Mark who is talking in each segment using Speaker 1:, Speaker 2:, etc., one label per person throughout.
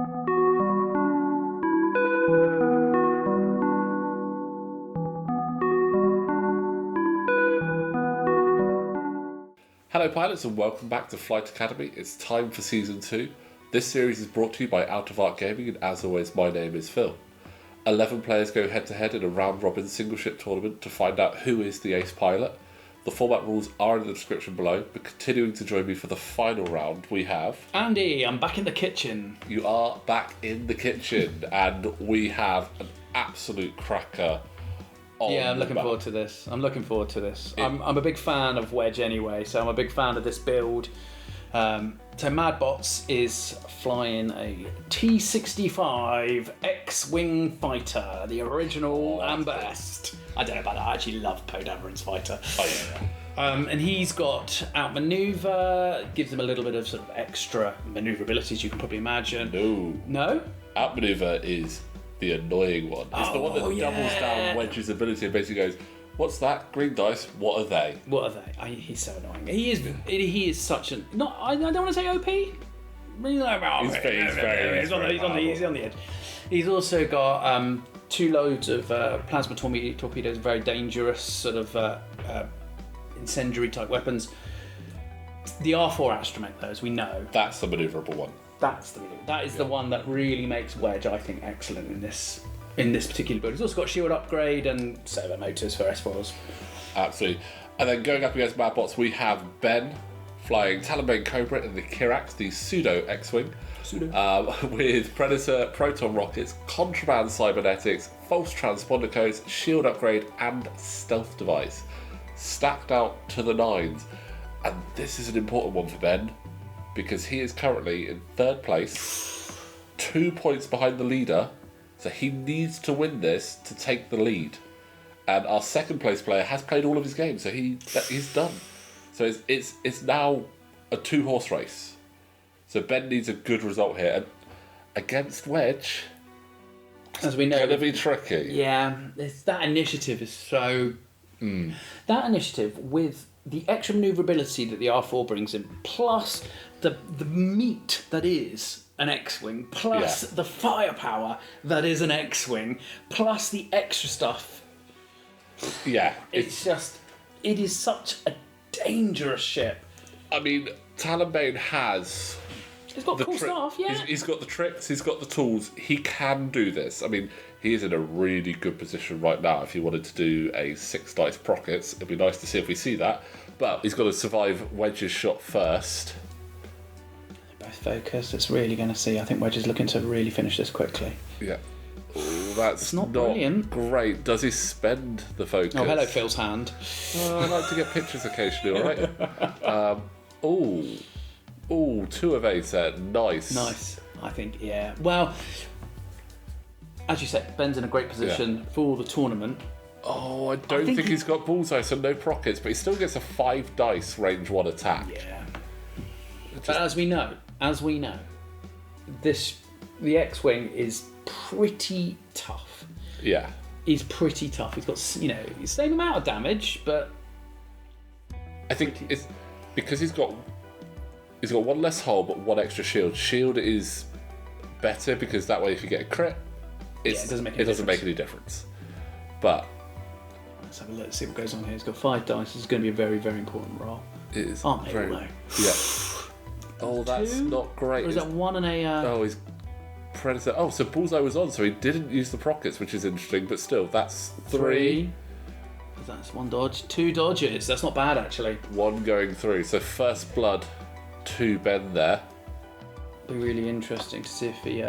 Speaker 1: Hello pilots and welcome back to Flight Academy. It's time for Season 2. This series is brought to you by Out of Arc Gaming, and as always my name is Phil. 11 players go head to head in a round robin single ship tournament to find out who is the ace pilot. The format rules are in the description below, but continuing to join me for the final round we have...
Speaker 2: Andy, I'm back in the kitchen.
Speaker 1: You are back in the kitchen and we have an absolute cracker.
Speaker 2: I'm looking forward to this. I'm a big fan of Wedge anyway, so I'm a big fan of this build. So Madbots is flying a T-65 X-Wing fighter, the original and best. I don't know about that. I actually love Poe Dameron's fighter.
Speaker 1: Oh yeah.
Speaker 2: And he's got outmaneuver, gives him a little bit of sort of extra maneuverability, as you can probably imagine. No?
Speaker 1: Outmaneuver is the annoying one. It's the one that doubles down Wedge's ability and basically goes, what's that? Green dice, what are they?
Speaker 2: He's so annoying. He is such an... I don't want to say OP. He's on the edge. He's also got 2 loads of plasma torpedoes, very dangerous sort of incendiary type weapons. The R4 astromech, though, as we know,
Speaker 1: that's the manoeuvrable one.
Speaker 2: That is the one that really makes Wedge, I think, excellent in this particular build. He's also got shield upgrade and servo motors for S4s.
Speaker 1: Absolutely. And then going up against Madbots, we have Ben flying Talonbane Cobra in the Kirax, the pseudo X-Wing, with Predator proton rockets, contraband cybernetics, false transponder codes, shield upgrade, and stealth device, stacked out to the nines. And this is an important one for Ben, because he is currently in 3rd place, 2 points behind the leader, so he needs to win this to take the lead. And our 2nd place player has played all of his games, so he's done. So it's now a 2-horse race. So Ben needs a good result here, and against Wedge,
Speaker 2: as we know,
Speaker 1: it's going to be tricky.
Speaker 2: Yeah, that initiative is so... That initiative with the extra manoeuvrability that the R4 brings in, plus the meat that is an X-Wing, plus the firepower that is an X-Wing, plus the extra stuff.
Speaker 1: Yeah.
Speaker 2: It is such a dangerous ship.
Speaker 1: I mean, Talonbane has...
Speaker 2: He's got cool stuff, yeah.
Speaker 1: He's got the tricks, he's got the tools, he can do this. I mean, he is in a really good position right now if he wanted to do a 6 dice prockets. It'd be nice to see if we see that. But he's got to survive Wedge's shot first.
Speaker 2: They're both focused, it's really going to see. I think Wedge is looking to really finish this quickly.
Speaker 1: Yeah. Oh, that's not
Speaker 2: brilliant.
Speaker 1: Great. Does he spend the focus?
Speaker 2: Oh, hello, Phil's hand.
Speaker 1: I like to get pictures occasionally, alright? 2 of 8 there. Nice.
Speaker 2: I think, yeah. Well, as you said, Ben's in a great position for the tournament.
Speaker 1: Oh, I don't think he's got bullseye, so no prockets, but he still gets a 5 dice range 1 attack.
Speaker 2: Yeah. But as we know, the X-Wing is pretty tough.
Speaker 1: Yeah.
Speaker 2: He's pretty tough. He's got, the same amount of damage, but...
Speaker 1: I think it's because he's got 1 less hull, but 1 extra shield. Shield is better because that way if you get a crit, it doesn't make any difference. But...
Speaker 2: Let's have a look, see what goes on here. He's got 5 dice. This is going to be a very, very important roll.
Speaker 1: It is.
Speaker 2: Aren't they all, though?
Speaker 1: Yeah. Oh, that's 2? Not great.
Speaker 2: Or is that 1 and a...
Speaker 1: Oh, he's Predator. Oh, so Bullseye was on, so he didn't use the prockets, which is interesting, but still, that's 3.
Speaker 2: That's 1 dodge. 2 dodges. That's not bad, actually.
Speaker 1: 1 going through. So first blood to Ben there.
Speaker 2: Be really interesting to see if he...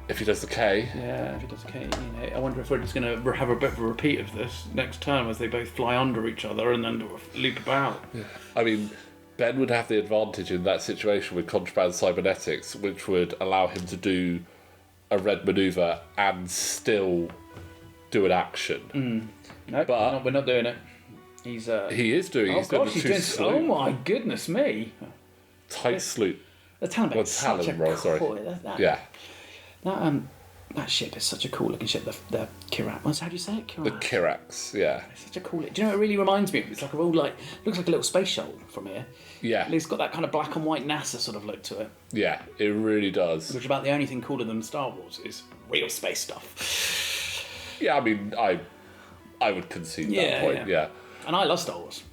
Speaker 1: If he does the K.
Speaker 2: Yeah, if he does the K, I wonder if we're just going to have a bit of a repeat of this next turn as they both fly under each other and then loop about.
Speaker 1: Yeah. I mean, Ben would have the advantage in that situation with contraband cybernetics, which would allow him to do a red manoeuvre and still do an action.
Speaker 2: No, but we're not doing it.
Speaker 1: He is doing.
Speaker 2: Oh gosh, he's doing. Sloop. Oh my goodness me!
Speaker 1: Tight sloop.
Speaker 2: The Talonbane.
Speaker 1: Talon roll. Sorry.
Speaker 2: Yeah. That ship is such a cool looking ship. The Kirak. How do you say it? Kirak.
Speaker 1: The Kirax, yeah.
Speaker 2: It's such a cool. Do you know what it really reminds me of? It's like looks like a little space shuttle from here.
Speaker 1: Yeah.
Speaker 2: It's got that kind of black and white NASA sort of look to it.
Speaker 1: Yeah, it really does.
Speaker 2: Which is about the only thing cooler than Star Wars is real space stuff.
Speaker 1: Yeah, I mean, I would concede that point. Yeah.
Speaker 2: And I love Star Wars.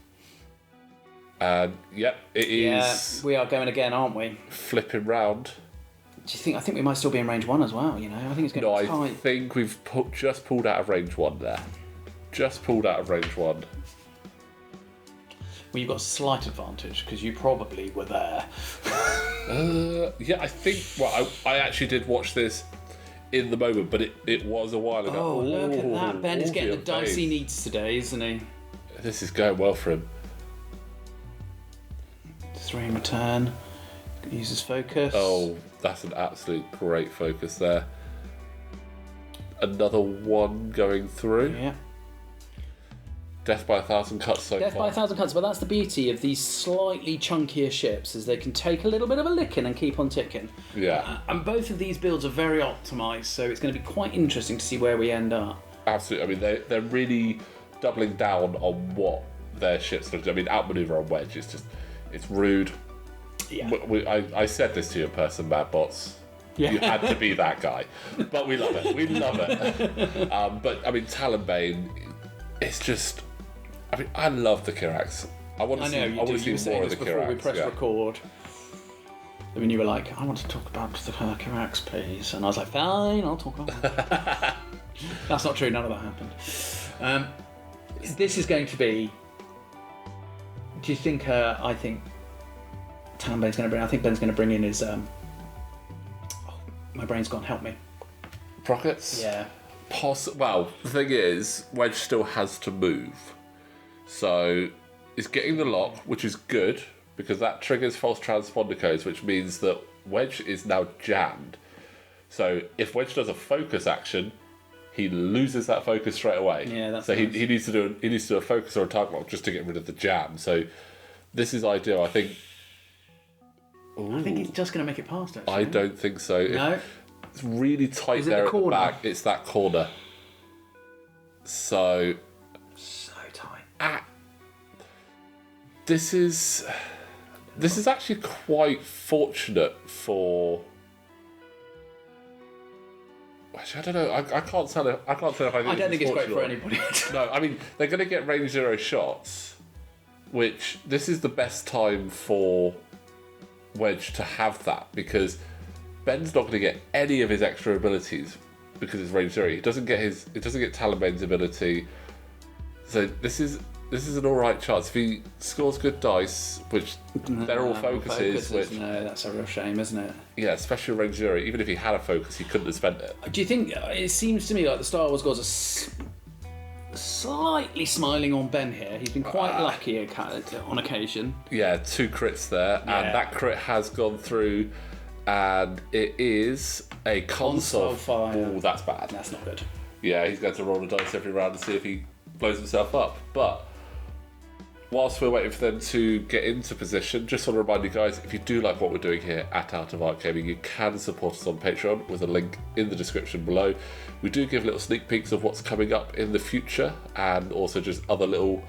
Speaker 1: Yep, it is.
Speaker 2: Yeah, we are going again, aren't we?
Speaker 1: Flipping round.
Speaker 2: Do you think? I think we might still be in range 1 as well. You know, I think it's going to be tight.
Speaker 1: I think we've just pulled out of range 1 there. Just pulled out of range 1.
Speaker 2: Well, you've got a slight advantage because you probably were there.
Speaker 1: Yeah, I think. Well, I actually did watch this in the moment, but it was a while ago.
Speaker 2: Oh, look at that! Ben is getting the dice he
Speaker 1: face.
Speaker 2: needs today, isn't he?
Speaker 1: This is going well for him.
Speaker 2: 3 in return. Uses focus.
Speaker 1: Oh, that's an absolute great focus there. Another 1 going through.
Speaker 2: Yeah.
Speaker 1: Death by 1,000 cuts so
Speaker 2: Death
Speaker 1: far.
Speaker 2: by 1,000 cuts, but that's the beauty of these slightly chunkier ships, is they can take a little bit of a licking and keep on ticking.
Speaker 1: Yeah.
Speaker 2: And both of these builds are very optimised, so it's going to be quite interesting to see where we end up.
Speaker 1: Absolutely. I mean, they're really doubling down on what their ships look. I mean, outmaneuver on Wedge is just, it's rude.
Speaker 2: Yeah.
Speaker 1: I said this to you in person, Madbots.
Speaker 2: Yeah.
Speaker 1: You had to be that guy. But we love it. We love it. But, I mean, Talonbane, it's just... I mean, I love the Kirax. I want to see more of the Kirax.
Speaker 2: Before we press record. I mean, you were like, I want to talk about the Kirax, please. And I was like, fine, I'll talk about that. That's not true. None of that happened. This is going to be... Do you think... I think... Talonbane's going to bring... I think Ben's going to bring in his... my brain's gone. Help me.
Speaker 1: Prockets?
Speaker 2: Yeah.
Speaker 1: Well, the thing is, Wedge still has to move. So, it's getting the lock, which is good, because that triggers false transponder codes, which means that Wedge is now jammed. So, if Wedge does a focus action, he loses that focus straight away.
Speaker 2: Yeah, that's
Speaker 1: so
Speaker 2: nice.
Speaker 1: he needs to do a focus or a target lock just to get rid of the jam. So, this is ideal. I think.
Speaker 2: I think he's just going to make it past, actually.
Speaker 1: I don't think so.
Speaker 2: No.
Speaker 1: It's really tight
Speaker 2: Is it
Speaker 1: there
Speaker 2: the
Speaker 1: at the
Speaker 2: corner?
Speaker 1: back. It's that corner. So
Speaker 2: tight.
Speaker 1: This is actually quite fortunate for. Actually, I don't know. I can't tell if I think.
Speaker 2: I don't think it's great for
Speaker 1: fortunate.
Speaker 2: anybody.
Speaker 1: No, I mean they're going to get range 0 shots, which this is the best time for Wedge to have that, because Ben's not going to get any of his extra abilities because it's range 0. He doesn't get Talonbane's ability. So this is an alright chance. If he scores good dice, which they're all focuses, which
Speaker 2: no, that's a real shame, isn't it?
Speaker 1: yeah, especially range 0, even if he had a focus, he couldn't have spent it.
Speaker 2: Do you think it seems to me like the Star Wars gods are slightly smiling on Ben here? He's been quite lucky on occasion.
Speaker 1: Yeah, 2 crits there, and that crit has gone through, and it is a console
Speaker 2: fire.
Speaker 1: Oh, that's bad.
Speaker 2: That's not good.
Speaker 1: Yeah, he's going to roll the dice every round and see if he blows himself up. But whilst we're waiting for them to get into position, just want to remind you guys, if you do like what we're doing here at Out of Arc Gaming, you can support us on Patreon with a link in the description below. We do give little sneak peeks of what's coming up in the future, and also just other little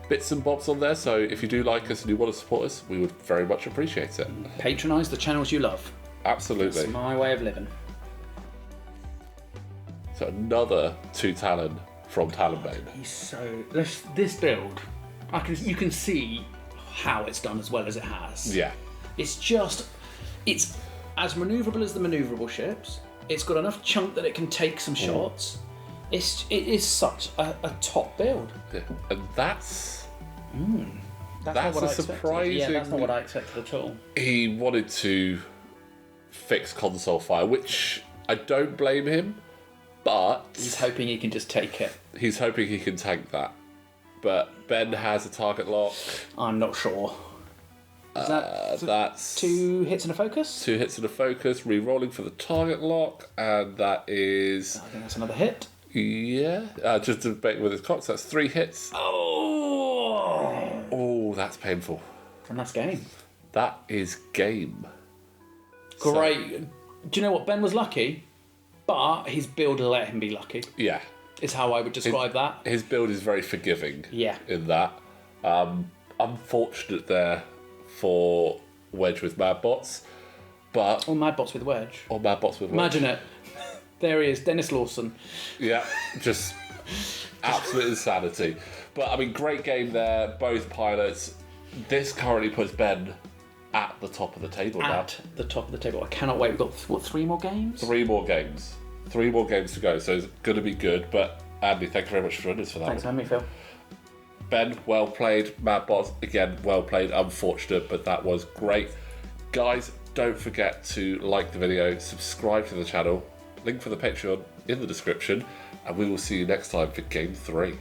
Speaker 1: bits and bobs on there. So if you do like us and you want to support us, we would very much appreciate it.
Speaker 2: Patronise the channels you love.
Speaker 1: Absolutely.
Speaker 2: That's my way of living.
Speaker 1: So another 2 Talon from Talonbane.
Speaker 2: He's so... This build, you can see how it's done as well as it has.
Speaker 1: Yeah.
Speaker 2: It's as manoeuvrable as the manoeuvrable ships. It's got enough chunk that it can take some shots. It is such a top build.
Speaker 1: Yeah. And that's
Speaker 2: That's
Speaker 1: not what I expected.
Speaker 2: surprising... Yeah, that's not what I expected at all.
Speaker 1: he wanted to fix console fire, which I don't blame him, but
Speaker 2: He's hoping he can just take it.
Speaker 1: he's hoping he can tank that. But Ben has a target lock.
Speaker 2: I'm not sure. Is that
Speaker 1: That's
Speaker 2: 2 hits and a focus?
Speaker 1: 2 hits and a focus, re-rolling for the target lock, and that is
Speaker 2: I think that's another hit.
Speaker 1: just debating with his cocks. That's 3 hits. Oh, that's painful.
Speaker 2: And that's game.
Speaker 1: That is game.
Speaker 2: Great. Do you know what? Ben was lucky. but his build let him be lucky.
Speaker 1: Yeah.
Speaker 2: Is how I would describe that.
Speaker 1: His build is very forgiving.
Speaker 2: Yeah.
Speaker 1: In that. Unfortunate there for Wedge with Madbots, but...
Speaker 2: Or Madbots with Wedge.
Speaker 1: Or Madbots with Wedge.
Speaker 2: Imagine it. There he is, Dennis Lawson.
Speaker 1: Yeah, just absolute insanity. But, I mean, great game there, both pilots. This currently puts Ben at the top of the table now.
Speaker 2: At the top of the table. I cannot wait. We've got, what, 3 more games?
Speaker 1: 3 more games. 3 more games to go, so it's going to be good. But, Andy, thank you very much for joining us for that.
Speaker 2: Thanks for having me, Phil.
Speaker 1: Ben, well played. Madbots, again, well played. Unfortunate, but that was great. Guys, don't forget to like the video, subscribe to the channel, link for the Patreon in the description, and we will see you next time for Game 3.